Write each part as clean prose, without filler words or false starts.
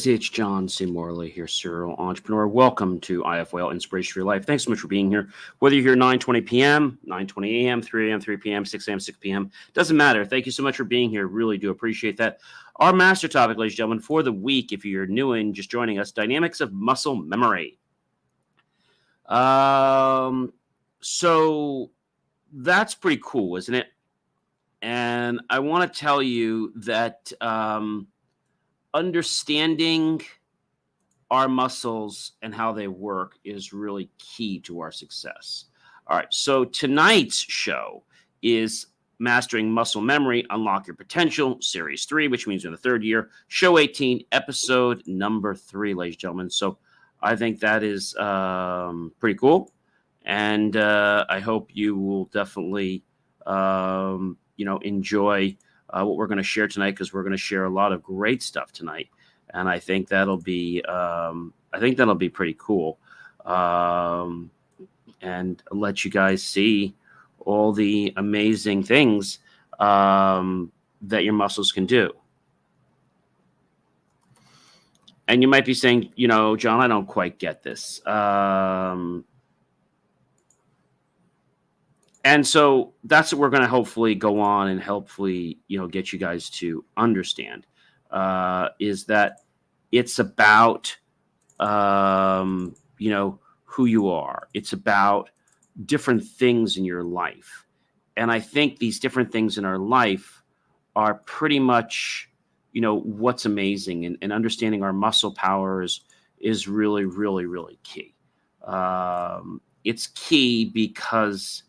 guys, it's John C. Morley here, serial entrepreneur. Welcome to IFL Inspiration for Your Life. Thanks so much for being here. Whether you're here 9:20 p.m., 9:20 a.m., 3 a.m., 3 p.m., 6 a.m., 6 p.m., doesn't matter. Thank you so much for being here. Really do appreciate that. Our master topic, ladies and gentlemen, for the week, if you're new and just joining us, dynamics of muscle memory. So that's pretty cool, isn't it? And I want to tell you that understanding our muscles and how they work is really key to our success. All right, so tonight's show is Mastering Muscle Memory, Unlock Your Potential, Series 3, which means we're in the third year, Show 18, Episode number 3, ladies and gentlemen. So I think that is pretty cool, and I hope you will definitely, enjoy what we're going to share tonight, because we're going to share a lot of great stuff tonight, and I think that'll be pretty cool, and let you guys see all the amazing things that your muscles can do. And you might be saying, John, I don't quite get this. And so that's what we're going to hopefully go on and hopefully, get you guys to understand, is that it's about, who you are. It's about different things in your life. And I think these different things in our life are pretty much, what's amazing. And understanding our muscle powers is really, really, really key. It's key because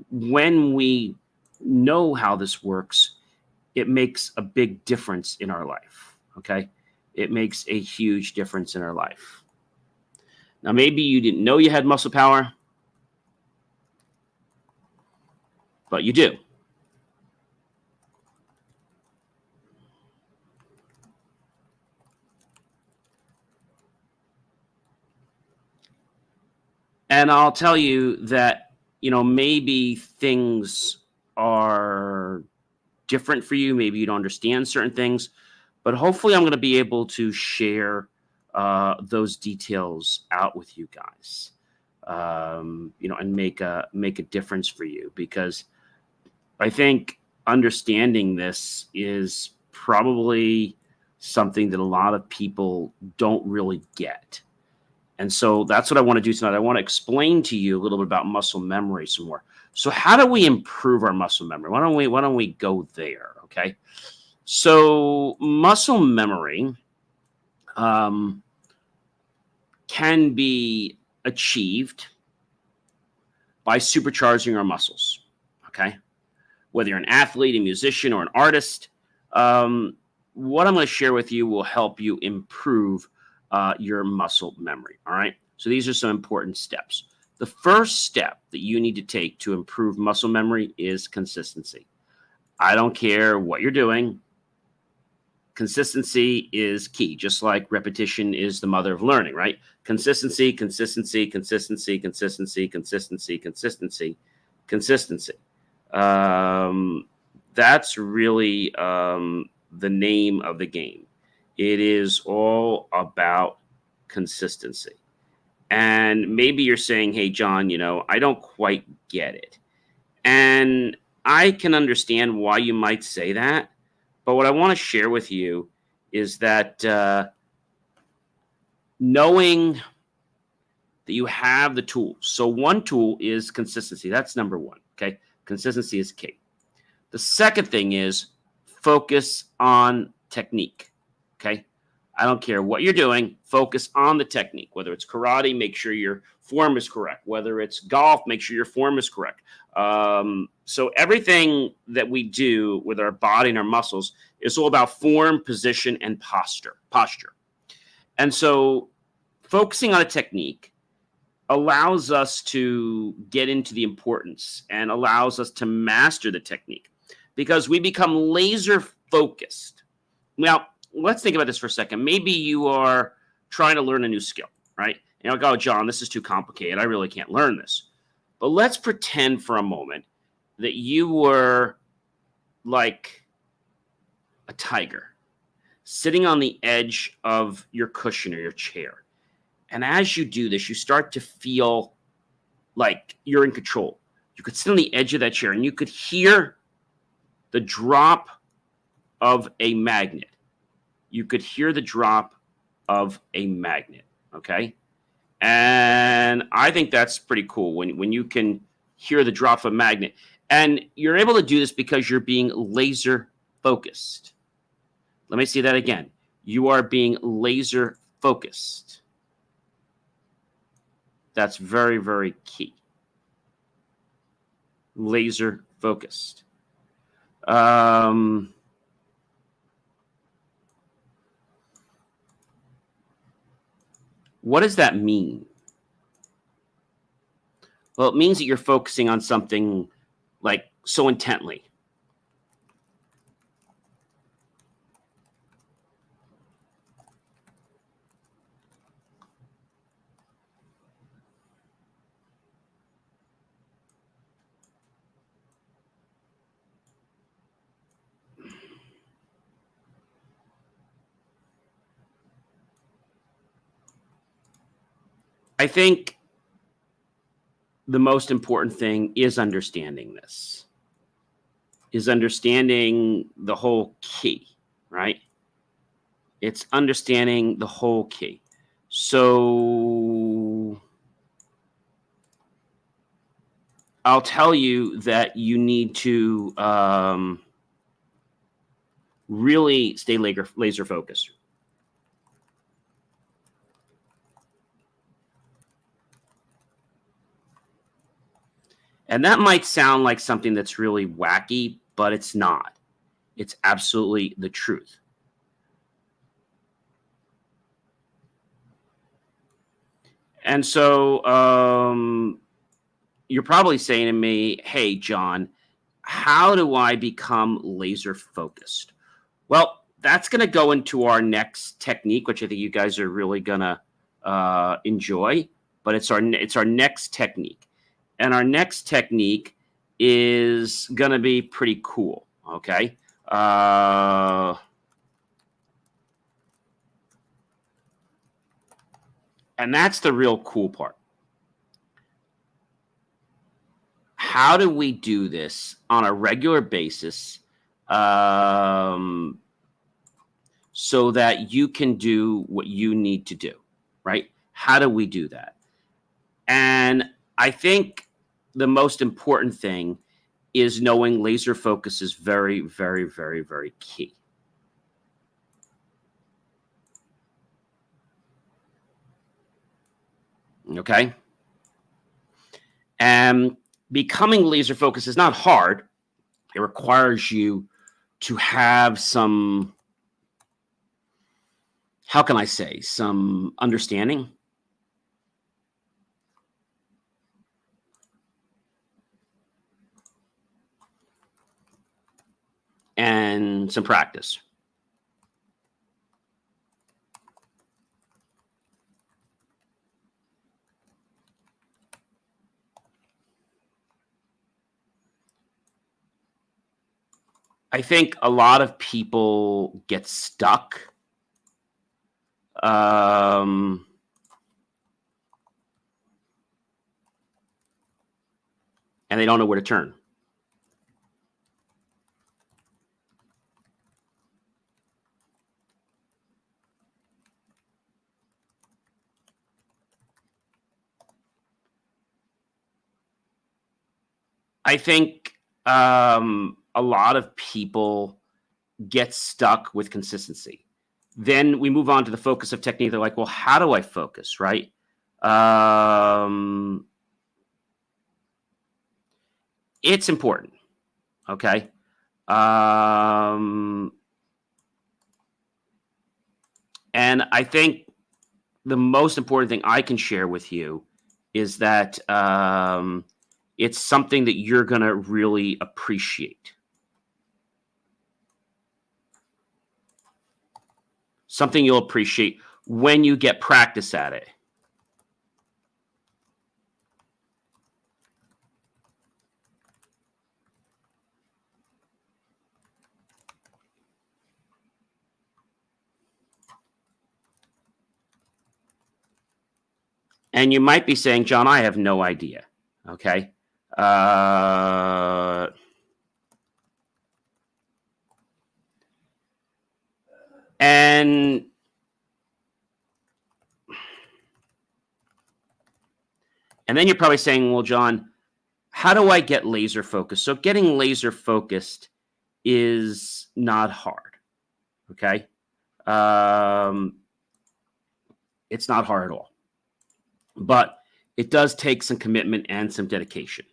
when we know how this works, it makes a big difference in our life, okay? It makes a huge difference in our life. Now, maybe you didn't know you had muscle power, but you do. And I'll tell you that, maybe things are different for you. Maybe you don't understand certain things, but hopefully I'm going to be able to share those details out with you guys, and make a difference for you, because I think understanding this is probably something that a lot of people don't really get. And so that's what I want to do tonight. I want to explain to you a little bit about muscle memory some more. So how do we improve our muscle memory? Why don't we go there? Okay. So muscle memory can be achieved by supercharging our muscles. Okay. Whether you're an athlete, a musician, or an artist, what I'm going to share with you will help you improve your muscle memory. All right. So these are some important steps. The first step that you need to take to improve muscle memory is consistency. I don't care what you're doing. Consistency is key, just like repetition is the mother of learning, right? Consistency, consistency, consistency, consistency, consistency, consistency, consistency. That's really the name of the game. It is all about consistency. And maybe you're saying, hey, John, I don't quite get it. And I can understand why you might say that. But what I want to share with you is that knowing that you have the tools. So one tool is consistency. That's number one. Okay. Consistency is key. The second thing is focus on technique. Okay. I don't care what you're doing. Focus on the technique. Whether it's karate, make sure your form is correct. Whether it's golf, make sure your form is correct. So everything that we do with our body and our muscles is all about form, position, and posture. And so focusing on a technique allows us to get into the importance and allows us to master the technique, because we become laser focused. Now, let's think about this for a second. Maybe you are trying to learn a new skill, right? And you're like, oh, John, this is too complicated. I really can't learn this. But let's pretend for a moment that you were like a tiger, sitting on the edge of your cushion or your chair. And as you do this, you start to feel like you're in control. You could sit on the edge of that chair and you could hear the drop of a magnet. You could hear the drop of a magnet, okay? And I think that's pretty cool when you can hear the drop of a magnet. And you're able to do this because you're being laser focused. Let me say that again. You are being laser focused. That's very, very key. Laser focused. What does that mean? Well, it means that you're focusing on something like so intently. I think the most important thing is understanding this, is understanding the whole key, right? It's understanding the whole key. So I'll tell you that you need to really stay laser focused. And that might sound like something that's really wacky, but it's not. It's absolutely the truth. And so you're probably saying to me, hey, John, how do I become laser focused? Well, that's going to go into our next technique, which I think you guys are really going to enjoy. But it's our next technique. And our next technique is going to be pretty cool, okay? And that's the real cool part. How do we do this on a regular basis so that you can do what you need to do, right? How do we do that? And I think the most important thing is knowing laser focus is very, very, very, very key. Okay? And becoming laser focused is not hard. It requires you to have some, how can I say, some understanding. And some practice. I think a lot of people get stuck. And they don't know where to turn. I think a lot of people get stuck with consistency. Then we move on to the focus of technique. They're like, well, how do I focus, right? It's important, okay? And I think the most important thing I can share with you is that it's something that you're going to really appreciate. Something you'll appreciate when you get practice at it. And you might be saying, John, I have no idea. Okay. And then you're probably saying, well, John, how do I get laser focused? So getting laser focused is not hard. Okay. It's not hard at all, but it does take some commitment and some dedication.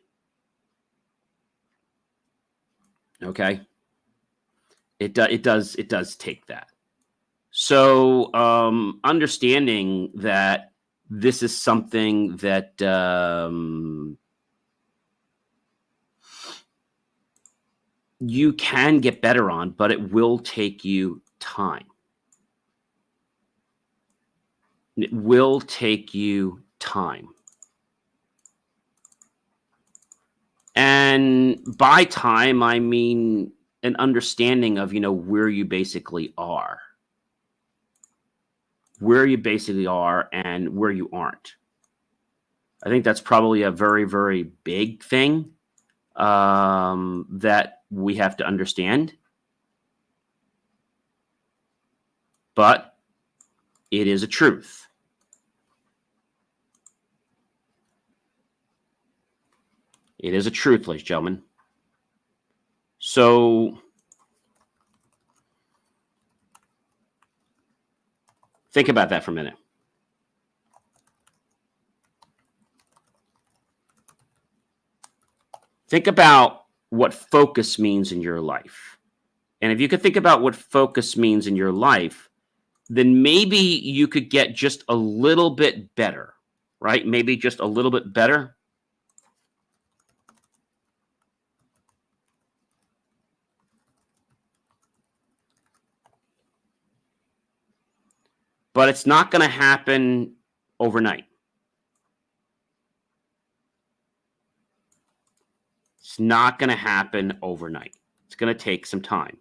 Okay. It does take that. So understanding that this is something that you can get better on, but it will take you time. It will take you time. And by time, I mean an understanding of, where you basically are. Where you basically are and where you aren't. I think that's probably a very, very big thing that we have to understand. But it is a truth. It is a truth, ladies and gentlemen. So think about that for a minute. Think about what focus means in your life. And if you could think about what focus means in your life, then maybe you could get just a little bit better, right? Maybe just a little bit better. But it's not going to happen overnight. It's not going to happen overnight. It's going to take some time.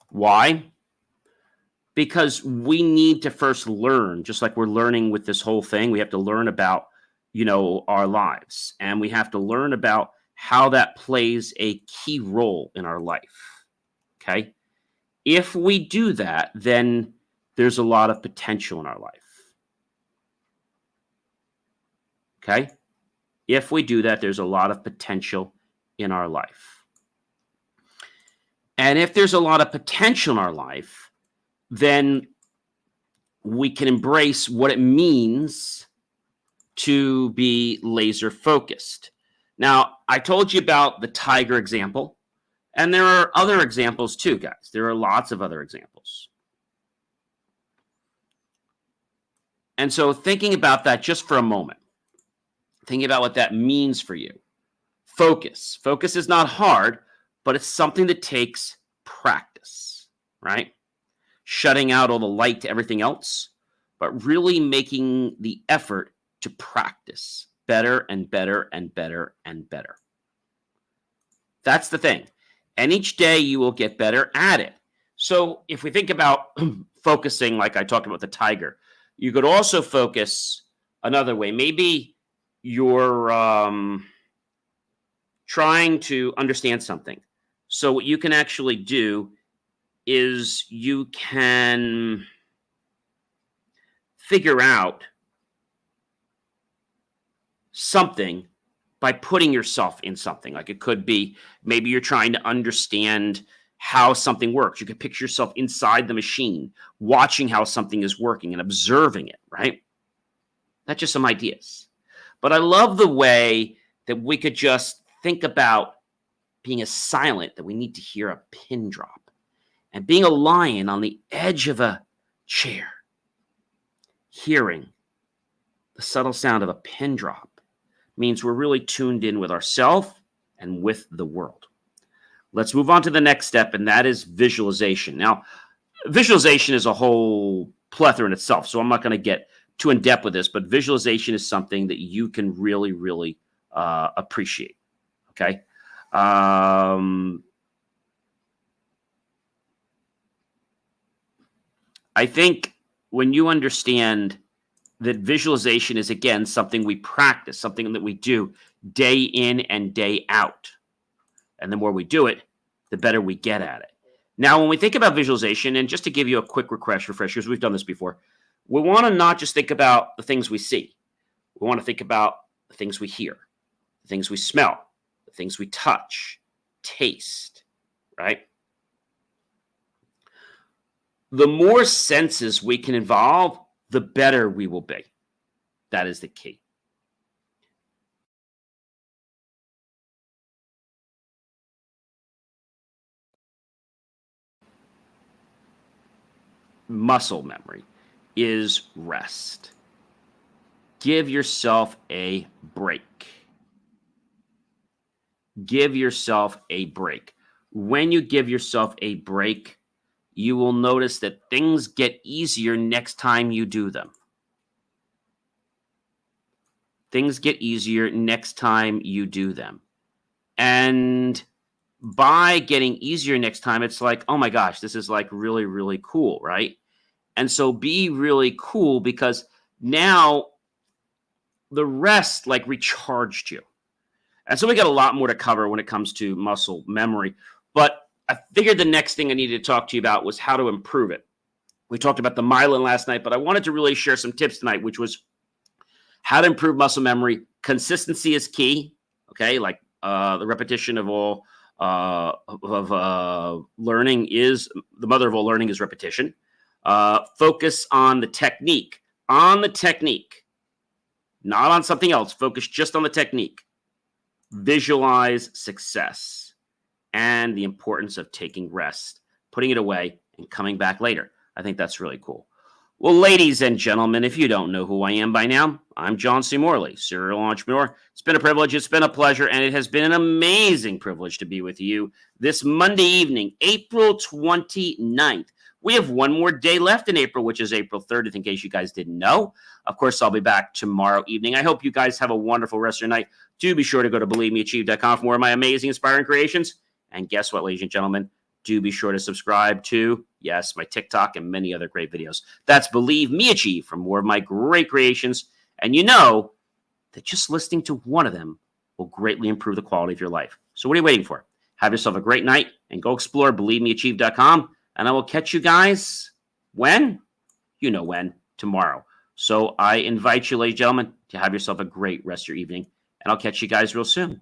Why? Because we need to first learn, just like we're learning with this whole thing. We have to learn about, our lives, and we have to learn about how that plays a key role in our life. Okay. If we do that, then there's a lot of potential in our life. Okay. If we do that, there's a lot of potential in our life. And if there's a lot of potential in our life, then we can embrace what it means to be laser focused. Now, I told you about the tiger example, and there are other examples too, guys. There are lots of other examples. And so thinking about that just for a moment, thinking about what that means for you. Focus. Focus is not hard, but it's something that takes practice, right? Shutting out all the light to everything else, but really making the effort to practice better and better and better and better. That's the thing. And each day you will get better at it. So if we think about focusing, like I talked about the tiger, you could also focus another way. Maybe you're trying to understand something. So what you can actually do is you can figure out something by putting yourself in something. Like it could be, maybe you're trying to understand how something works. You could picture yourself inside the machine, watching how something is working and observing it, right? That's just some ideas. But I love the way that we could just think about being as silent that we need to hear a pin drop, and being a lion on the edge of a chair, hearing the subtle sound of a pin drop means we're really tuned in with ourselves and with the world. Let's move on to the next step, and that is visualization. Now, visualization is a whole plethora in itself, so I'm not going to get too in depth with this, but visualization is something that you can really, really appreciate. Okay. I think when you understand that visualization is, again, something we practice, something that we do day in and day out. And the more we do it, the better we get at it. Now, when we think about visualization, and just to give you a quick refresher, because we've done this before, we want to not just think about the things we see. We want to think about the things we hear, the things we smell, the things we touch, taste, right? The more senses we can involve, the better we will be. That is the key. Muscle memory is rest. Give yourself a break. Give yourself a break. When you give yourself a break, you will notice that things get easier next time you do them. Things get easier next time you do them. And by getting easier next time, it's like, oh my gosh, this is like really, really cool, right? And so be really cool, because now the rest like recharged you. And so we got a lot more to cover when it comes to muscle memory. But I figured the next thing I needed to talk to you about was how to improve it. We talked about the myelin last night, but I wanted to really share some tips tonight, which was how to improve muscle memory. Consistency is key. Okay, like the repetition of all learning is the mother of all learning is repetition. Focus on the technique, not on something else. Focus just on the technique. Visualize success and the importance of taking rest, putting it away, and coming back later. I think that's really cool. Well, ladies and gentlemen, if you don't know who I am by now, I'm John C. Morley, serial entrepreneur. It's been a privilege. It's been a pleasure. And it has been an amazing privilege to be with you this Monday evening, April 29th. We have one more day left in April, which is April 30th, in case you guys didn't know. Of course, I'll be back tomorrow evening. I hope you guys have a wonderful rest of your night. Do be sure to go to believemeachieve.com for more of my amazing, inspiring creations. And guess what, ladies and gentlemen? Do be sure to subscribe to, yes, my TikTok and many other great videos. That's Believe Me Achieve for more of my great creations. And you know that just listening to one of them will greatly improve the quality of your life. So what are you waiting for? Have yourself a great night and go explore believemeachieve.com. And I will catch you guys when? You know when, tomorrow. So I invite you, ladies and gentlemen, to have yourself a great rest of your evening. And I'll catch you guys real soon.